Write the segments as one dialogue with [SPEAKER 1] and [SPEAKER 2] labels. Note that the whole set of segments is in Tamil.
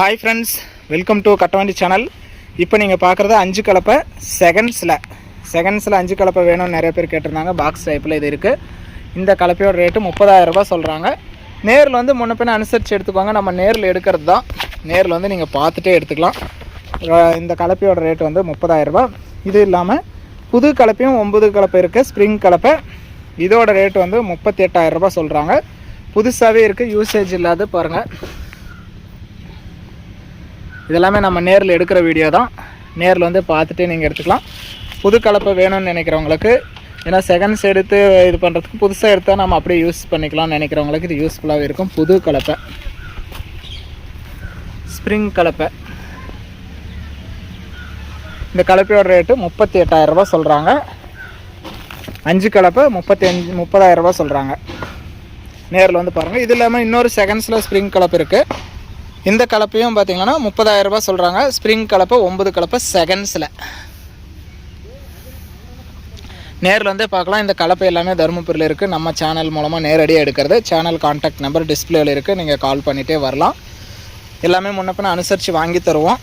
[SPEAKER 1] Hi friends, welcome to Kattavandi channel. இப்போ நீங்க பார்க்குறது 5 கலப்பை செகண்ட்ஸ்ல 5 கலப்பை வேணும்னு நிறைய பேர் கேட்டிருந்தாங்க. பாக்ஸ் டைப்ல இது இருக்கு. இந்த கலப்பையோட ரேட் 30000 ரூபாய் சொல்றாங்க. நேர்ல வந்து முன்ன பின்ன அனுசரிச்சு எடுத்துக்கோங்க. நம்ம நேர்ல எடுக்கிறது தான். நேர்ல வந்து நீங்க பார்த்துட்டே எடுத்துக்கலாம். இந்த கலப்பையோட ரேட் வந்து 30000 ரூபாய். இது இல்லாம புது கலப்பையும் 9 கலப்பை இருக்கு. ஸ்ப்ரிங் கலப்பை இதோட ரேட் வந்து 38000 ரூபாய் சொல்றாங்க. புதுசாவே இருக்கு, யூசேஜ் இல்லாத பாருங்க. இதெல்லாமே நம்ம நேரில் எடுக்கிற வீடியோ தான். நேரில் வந்து பார்த்துட்டு நீங்கள் எடுத்துக்கலாம். புது கலப்பை வேணும்னு நினைக்கிறவங்களுக்கு, ஏன்னா செகண்ட்ஸ் எடுத்து இது பண்ணுறதுக்கு புதுசாக எடுத்தால் நம்ம அப்படியே யூஸ் பண்ணிக்கலாம்னு நினைக்கிறவங்களுக்கு இது யூஸ்ஃபுல்லாகவே இருக்கும். புது கலப்பை ஸ்ப்ரிங் கலப்பை, இந்த கலப்பையோட ரேட்டு 38000 ரூபாய் சொல்கிறாங்க. 5 கலப்பை 30000 ரூபாய் சொல்கிறாங்க. நேரில் வந்து பாருங்கள். இது இல்லாமல் இன்னொரு செகண்ட்ஸில் ஸ்ப்ரிங் கலப்பை இருக்குது. இந்த கலப்பையும் பார்த்தீங்கன்னா 30000 ரூபாய் சொல்கிறாங்க. ஸ்ப்ரிங் கலப்பை 9 கலப்பை செகண்ட்ஸில். நேரில் வந்து பார்க்கலாம். இந்த கலப்பை எல்லாமே தருமபுரியில் இருக்குது. நம்ம சேனல் மூலமாக நேரடியாக எடுக்கிறது. சேனல் கான்டாக்ட் நம்பர் டிஸ்பிளேவில் இருக்குது. நீங்கள் கால் பண்ணிகிட்டே வரலாம். எல்லாமே முன்ன பின்ன அனுசரித்து வாங்கி தருவோம்.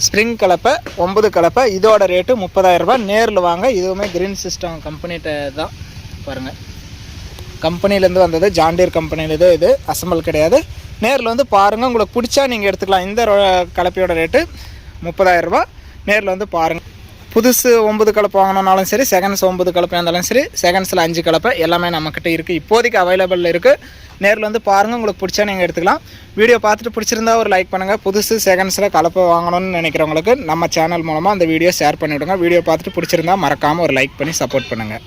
[SPEAKER 1] ஸ்ப்ரிங் கலப்பை 9 கலப்பை இதோட ரேட்டு 30000 ரூபாய். நேரில் வாங்க. இதுவுமே கிரீன் சிஸ்டம் கம்பெனிகிட்ட தான் பாருங்கள். கம்பெனிலேருந்து வந்தது, ஜாண்டியர் கம்பெனிலேருந்து. இது அசம்பிள் கிடையாது. நேரில் வந்து பாருங்கள். உங்களுக்கு பிடிச்சா நீங்கள் எடுத்துக்கலாம். இந்த கலப்பையோட ரேட்டு 30000 ரூபாய். நேரில் வந்து பாருங்கள். புதுசு 9 கலப்பை வாங்கினாலும் சரி, செகண்ட்ஸ் 9 கலப்பை இருந்தாலும் சரி, செகண்ட்ஸில் 5 கலப்பை எல்லாமே நம்மக்கிட்ட இருக்குது. இப்போதைக்கு அவைலபிள் இருக்குது. நேரில் வந்து பாருங்கள். உங்களுக்கு பிடிச்சா நீங்கள் எடுத்துக்கலாம். வீடியோ பார்த்துட்டு பிடிச்சிருந்தா ஒரு லைக் பண்ணுங்கள். புதுசு செகண்ட்ஸில் கலப்பை வாங்கணும்னு நினைக்கிறவங்களுக்கு நம்ம சேனல் மூலமாக அந்த வீடியோ ஷேர் பண்ணிவிடுங்க. வீடியோ பார்த்துட்டு பிடிச்சிருந்தா மறக்காமல் ஒரு லைக் பண்ணி சப்போர்ட் பண்ணுங்கள்.